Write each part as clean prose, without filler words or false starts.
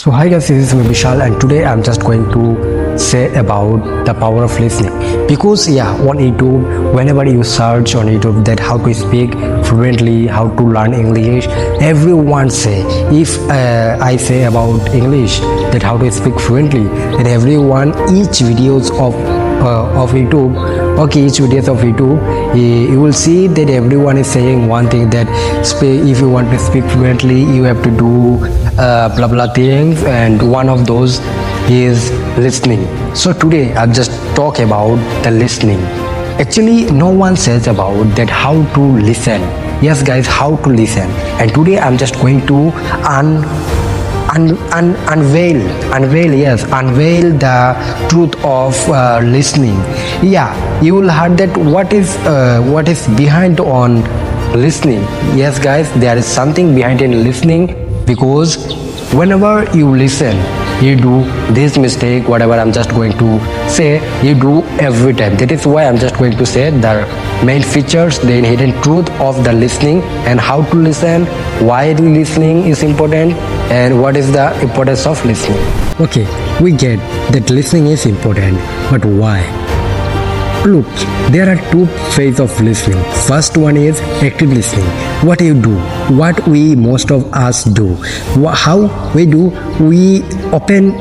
So hi guys, this is Vishal and today I'm just going to say about the power of listening. Because on YouTube, whenever you search on YouTube that how to speak fluently, how to learn English, everyone say, if I say about English that how to speak fluently, then everyone, each videos of YouTube, each videos of YouTube, you will see that everyone is saying one thing, that if you want to speak fluently you have to do blah blah things, and one of those is listening. So today I'll just talk about the listening. Actually no one says about that how to listen. Yes guys, how to listen. And today I'm just going to unveil the truth of listening. You will heard that what is behind on listening. Yes guys, there is something behind in listening, because whenever you listen you do this mistake, whatever I'm just going to say, you do every time. That is why I'm just going to say the main features, the hidden truth of the listening, and how to listen, why listening is important, and what is the importance of listening. Okay, we get that listening is important, but why? Look, there are two phases of listening. First one is active listening. What you do, what we most of us do, how we do, we open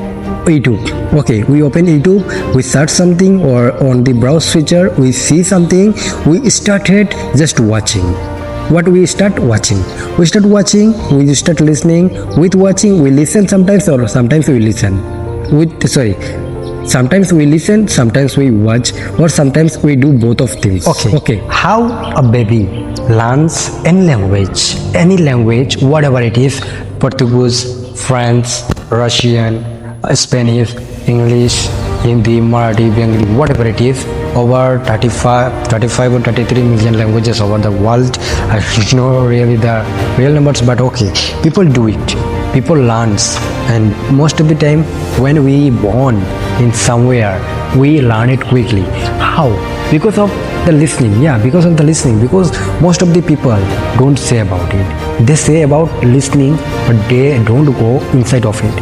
YouTube. Okay, we open YouTube, we search something, or on the browse feature we see something, we started just watching. What we start watching? We start watching, we start listening. With watching we listen sometimes, or sometimes we listen. Sometimes we listen, sometimes we watch, or sometimes we do both of things. Okay. How a baby learns any language, whatever it is, Portuguese, French, Russian, Spanish, English, Hindi, Marathi, Bengali, whatever it is, over 35 or 33 million languages over the world. I don't know really the real numbers, but okay, people do it, people learns, and most of the time when we born in somewhere we learn it quickly. How? Because of the listening. Because of the listening. Because most of the people don't say about it, they say about listening, but they don't go inside of it.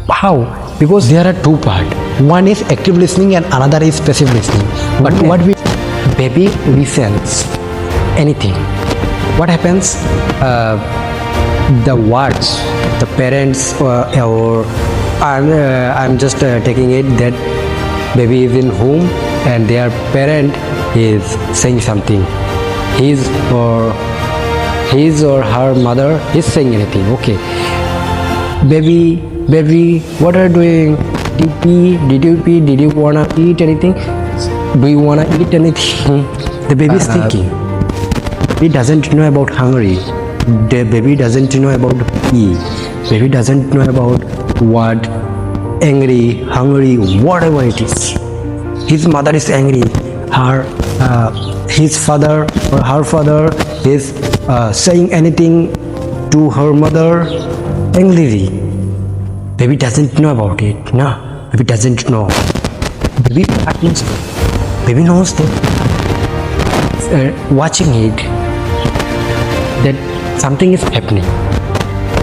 How? Because there are two parts. One is active listening and another is passive listening. But what we baby listens anything. What happens? The words the parents or I'm just taking it that baby is in home and their parent is saying something. His or her mother is saying anything. Okay, baby, what are you doing? Did you pee? Did you wanna eat anything? Do you wanna eat anything? The baby is thinking. He doesn't know about hungry. The baby doesn't know about pee. Baby doesn't know about what angry, hungry, whatever it is. His mother is angry. His father or her father is saying anything to her mother angrily. Baby doesn't know about it. No, baby doesn't know. Baby knows that watching it, that something is happening.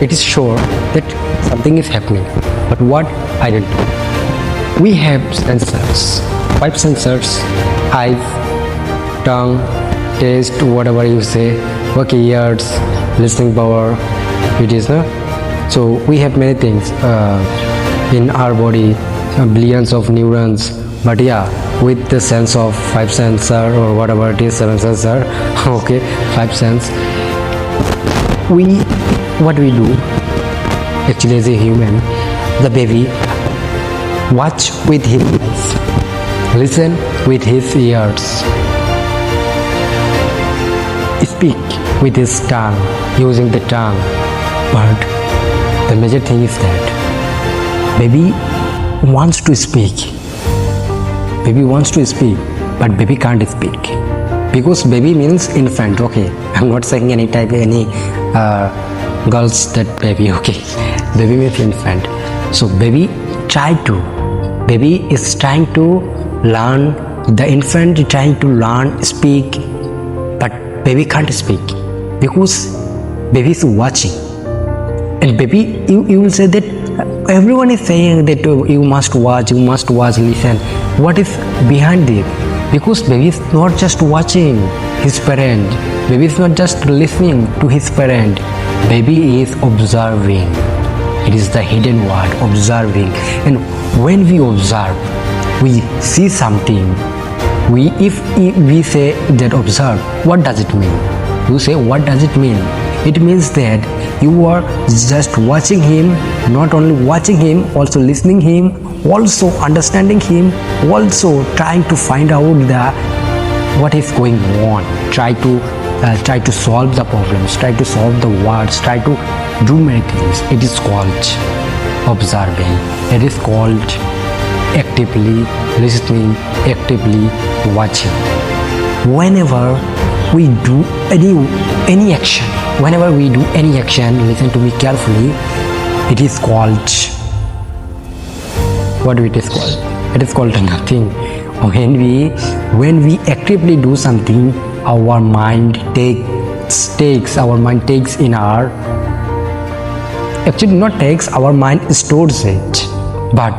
It is sure that something is happening, but what, I don't know. We have sensors, 5 sensors: eyes, tongue, taste, whatever you say, ears, listening power, it is, no? So we have many things in our body, billions of neurons, but with the sense of 5 sensor or whatever it is, 7 sensor, okay, 5 sense, what we do actually as a human, the baby watch with his eyes, listen with his ears, speak with his tongue, using the tongue. But the major thing is that baby wants to speak, but baby can't speak, because baby means infant. Okay, I'm not saying any girls that baby. Okay, baby means infant. So baby is trying to learn, the infant is trying to learn speak, but baby can't speak because baby is watching. And baby, you will say that everyone is saying that you must watch, listen. What is behind it? Because baby is not just watching his parent, baby is not just listening to his parent, baby is observing. It is the hidden word, observing. And when we observe, we see something. If we say that observe, what does it mean? You say, what does it mean? It means that you are just watching him, not only watching him, also listening him, also understanding him, also trying to find out what is going on, try to solve the problems, try to solve the words, try to do many things. It is called observing. It is called actively listening, actively watching. Whenever we do any action, listen to me carefully. It is called, what it is called? It is called nothing. When we actively do something, our mind takes in our, actually not takes, our mind stores it, but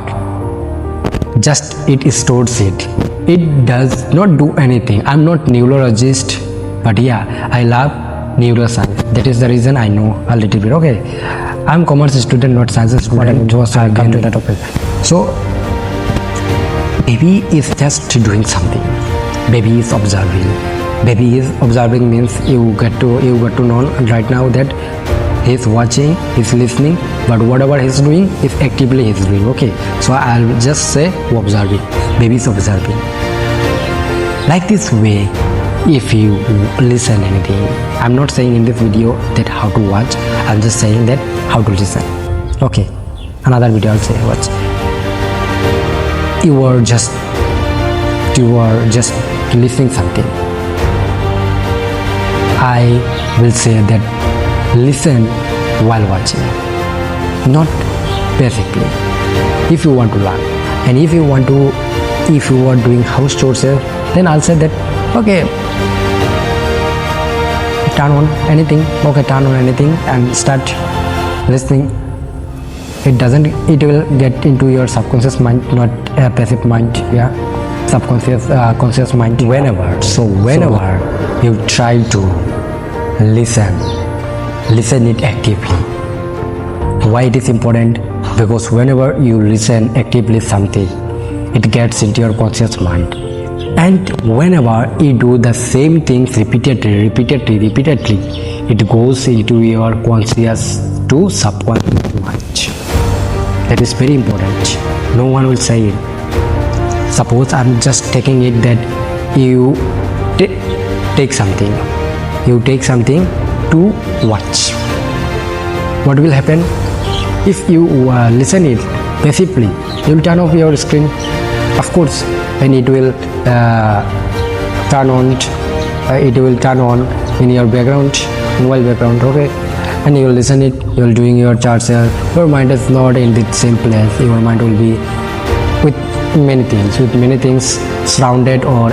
just it stores it. It does not do anything. I'm not neurologist, but yeah, I love neuroscience. That is the reason I know a little bit. Okay, I'm commerce student, not science student. Just I come to that topic. So baby is just doing something. Baby is observing. Baby is observing means you get to know right now that he's watching, he's listening, but whatever he's doing is actively he's doing. Okay, so I'll just say observing. Baby is observing. Like this way, if you listen anything, I'm not saying in this video that how to watch, I'm just saying that how to listen. Okay, another video I'll say watch. You are just listening something. I will say that listen while watching, not basically. If you want to learn, and if you are doing house chores, then I'll say that okay, turn on anything and start listening. It will get into your subconscious mind, not passive mind. Yeah, conscious mind. Whenever you try to listen it actively. Why it is important? Because whenever you listen actively something, it gets into your conscious mind, and whenever you do the same things repeatedly, it goes into your conscious to subconscious mind. That is very important. No one will say it. Suppose I'm just taking it that you take something to watch. What will happen if you listen it passively? You will turn off your screen, of course, and it will turn on in your background, mobile background. Okay, and you will listen it, you will doing your charts. Your mind is not in the same place. Your mind will be with many things surrounding. What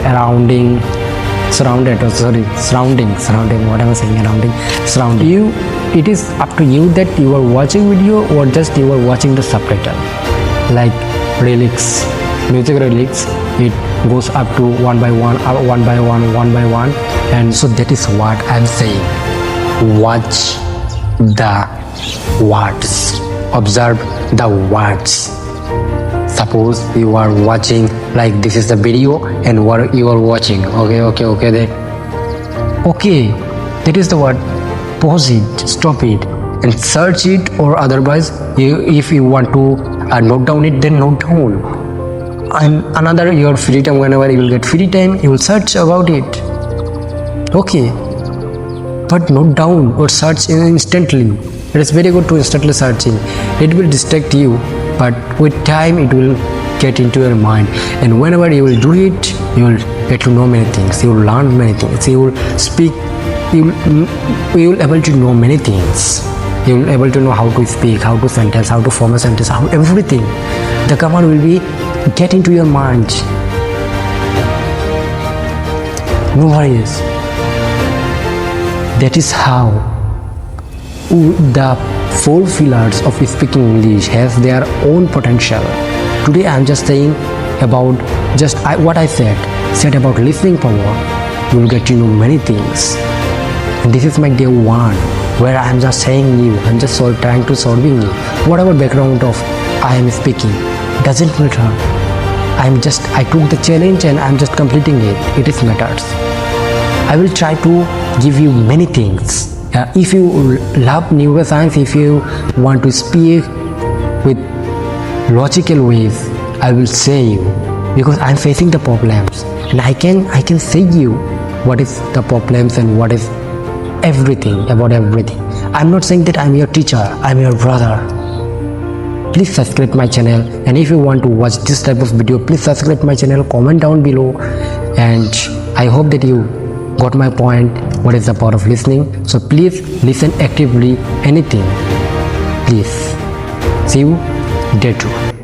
am I saying? Surrounding you. It is up to you that you are watching video or just you are watching the subtitle. Like music lyrics, it goes up to one by one, and so that is what I'm saying. Watch the words, observe the words. Suppose you are watching, like this is the video and what you are watching. Okay, that is the word. Pause it, stop it, and search it, or otherwise if you want to note down it, then note down. And another, your free time, whenever you will get free time, you will search about it. Okay, but note down or search instantly. It is very good to instantly searching. It will distract you, but with time it will get into your mind, and whenever you will do it, you will get to know many things, you will learn many things, you will speak, you will able to know many things. You will able to know how to speak, how to sentence, how to form a sentence, how everything. The command will be get into your mind. No worries. That is how the four pillars of speaking English has their own potential. Today I am just saying about what I said about listening power. You will get to know many things. And this is my day one, where I am just saying you, I'm just trying to solving you. Whatever background of I am speaking, doesn't matter. I took the challenge and I'm just completing it. It is matters. I will try to give you many things. If you love neuroscience, if you want to speak with logical ways, I will say you, because I'm facing the problems and I can say you what is the problems and what is everything about everything. I'm not saying that I'm your teacher, I'm your brother. Please subscribe my channel, and if you want to watch this type of video, please subscribe my channel, comment down below, and I hope that you got my point, what is the power of listening. So please listen actively anything. Please. See you day 2.